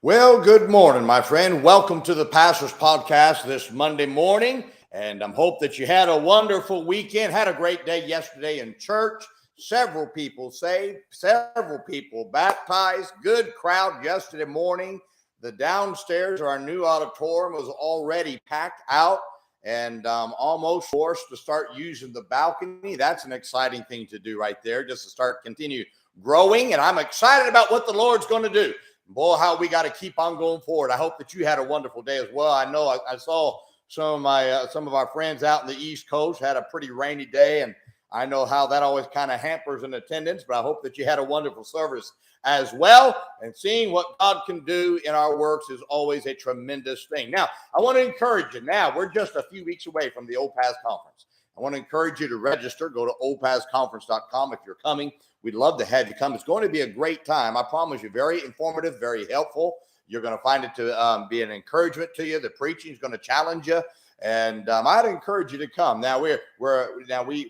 Well, good morning, my friend. Welcome to the Pastor's Podcast this Monday morning. And I hope that you had a wonderful weekend, had a great day yesterday in church. Several people saved, several people baptized. Good crowd yesterday morning. The downstairs, our new auditorium, was already packed out and almost forced to start using the balcony. That's an exciting thing to do right there, just to start continue growing. And I'm excited about what the Lord's going to do. Boy, how we got to keep on going forward. I hope that you had a wonderful day as well. I know I saw some of our friends out in the East Coast had a pretty rainy day, and I know how that always kind of hampers an attendance. But I hope that you had a wonderful service as well. And seeing what God can do in our works is always a tremendous thing. Now, I want to encourage you. Now, we're just a few weeks away from the OPAS conference. I want to encourage you to register. Go to opasconference.com if you're coming. We'd love to have you come. It's going to be a great time. I promise you, very informative, very helpful. You're going to find it to be an encouragement to you. The preaching is going to challenge you. And I'd encourage you to come. Now we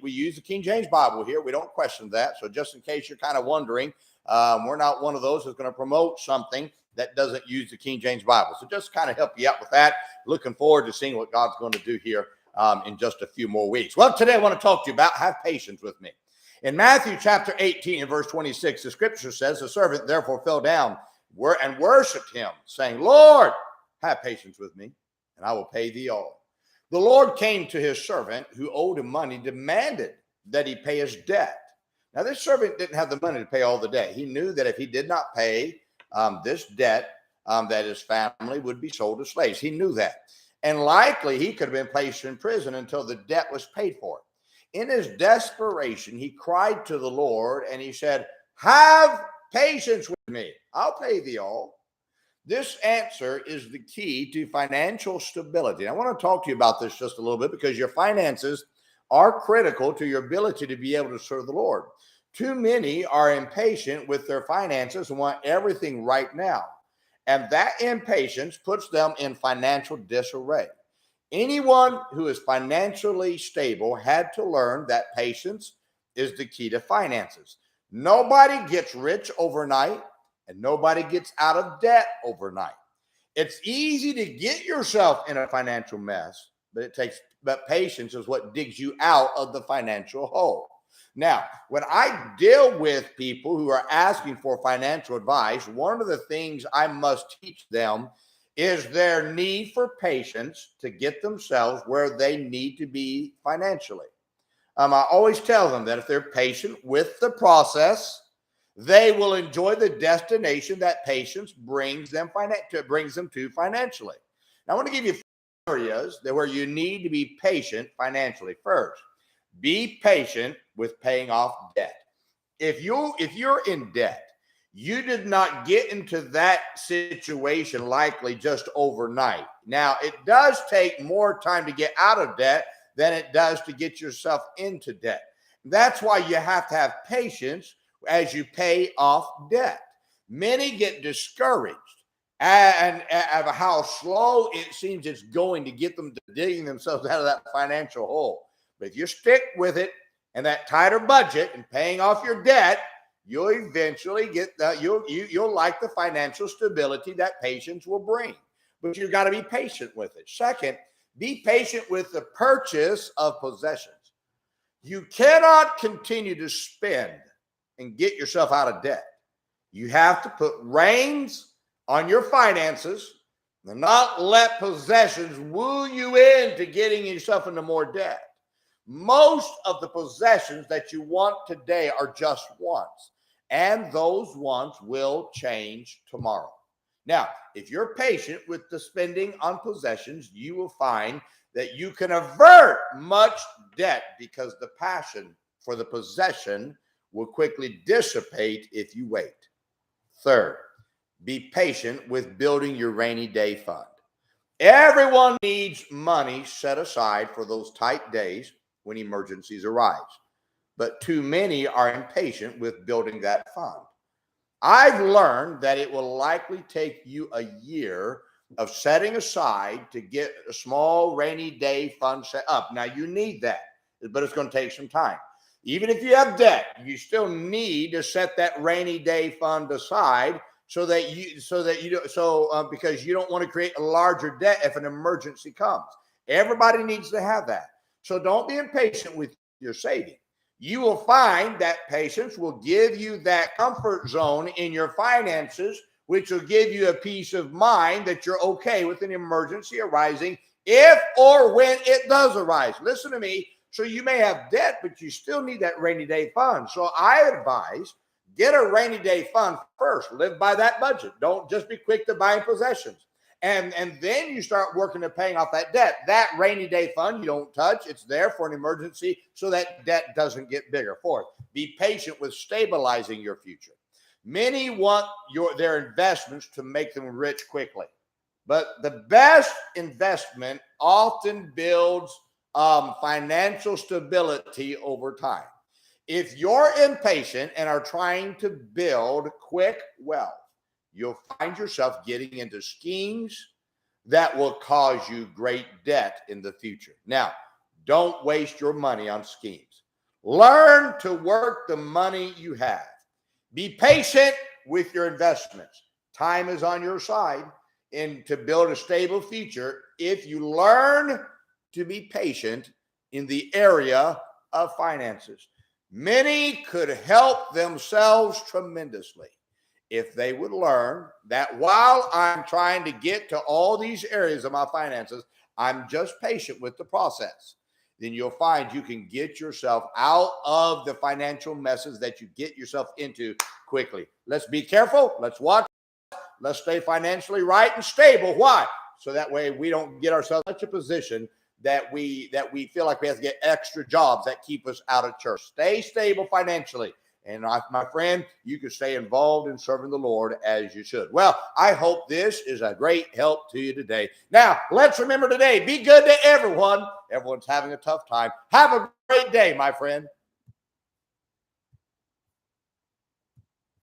use the King James Bible here. We don't question that. So just in case you're kind of wondering, we're not one of those who's going to promote something that doesn't use the King James Bible. So just kind of help you out with that. Looking forward to seeing what God's going to do here in just a few more weeks. Well, today I want to talk to you about have patience with me. In Matthew chapter 18 and verse 26, the scripture says, the servant therefore fell down and worshiped him, saying, Lord, have patience with me, and I will pay thee all. The Lord came to his servant who owed him money, demanded that he pay his debt. Now, this servant didn't have the money to pay all the debt. He knew that if he did not pay this debt, that his family would be sold as slaves. He knew that. And likely he could have been placed in prison until the debt was paid for. In his desperation, he cried to the Lord and he said, have patience with me. I'll pay thee all. This answer is the key to financial stability. I want to talk to you about this just a little bit because your finances are critical to your ability to be able to serve the Lord. Too many are impatient with their finances and want everything right now. And that impatience puts them in financial disarray. Anyone who is financially stable had to learn that patience is the key to finances. Nobody gets rich overnight and nobody gets out of debt overnight. It's easy to get yourself in a financial mess, but patience is what digs you out of the financial hole. Now, when I deal with people who are asking for financial advice, one of the things I must teach them is their need for patience to get themselves where they need to be financially. I always tell them that if they're patient with the process, they will enjoy the destination that patience brings them to financially. Now, I want to give you areas where you need to be patient financially. First, be patient with paying off debt. If you're in debt, you did not get into that situation likely just overnight. Now, it does take more time to get out of debt than it does to get yourself into debt. That's why you have to have patience as you pay off debt. Many get discouraged and of how slow it seems it's going to get them to digging themselves out of that financial hole. But if you stick with it and that tighter budget and paying off your debt, you'll eventually get that. You'll like the financial stability that patience will bring. But you've got to be patient with it. Second, be patient with the purchase of possessions. You cannot continue to spend and get yourself out of debt. You have to put reins on your finances and not let possessions woo you into getting yourself into more debt. Most of the possessions that you want today are just wants, and those wants will change tomorrow. Now, if you're patient with the spending on possessions, you will find that you can avert much debt because the passion for the possession will quickly dissipate if you wait. Third, be patient with building your rainy day fund. Everyone needs money set aside for those tight days when emergencies arise, but too many are impatient with building that fund. I've learned that it will likely take you a year of setting aside to get a small rainy day fund set up. Now, you need that, but it's going to take some time. Even if you have debt, you still need to set that rainy day fund aside because you don't want to create a larger debt if an emergency comes. Everybody needs to have that. So don't be impatient with your saving. You will find that patience will give you that comfort zone in your finances, which will give you a peace of mind that you're okay with an emergency arising if or when it does arise. Listen to me. So you may have debt, but you still need that rainy day fund. So I advise, get a rainy day fund first. Live by that budget. Don't just be quick to buying possessions. And then you start working at paying off that debt. That rainy day fund you don't touch. It's there for an emergency so that debt doesn't get bigger. Fourth, be patient with stabilizing your future. Many want their investments to make them rich quickly. But the best investment often builds financial stability over time. If you're impatient and are trying to build quick wealth, you'll find yourself getting into schemes that will cause you great debt in the future. Now, don't waste your money on schemes. Learn to work the money you have. Be patient with your investments. Time is on your side, and to build a stable future, if you learn to be patient in the area of finances. Many could help themselves tremendously if they would learn that while I'm trying to get to all these areas of my finances, I'm just patient with the process. Then you'll find you can get yourself out of the financial messes that you get yourself into quickly. Let's be careful. Let's watch. Let's stay financially right and stable. Why? So that way we don't get ourselves in such a position that we feel like we have to get extra jobs that keep us out of church. Stay stable financially. And my friend, you can stay involved in serving the Lord as you should. Well, I hope this is a great help to you today. Now, let's remember today, be good to everyone. Everyone's having a tough time. Have a great day, my friend.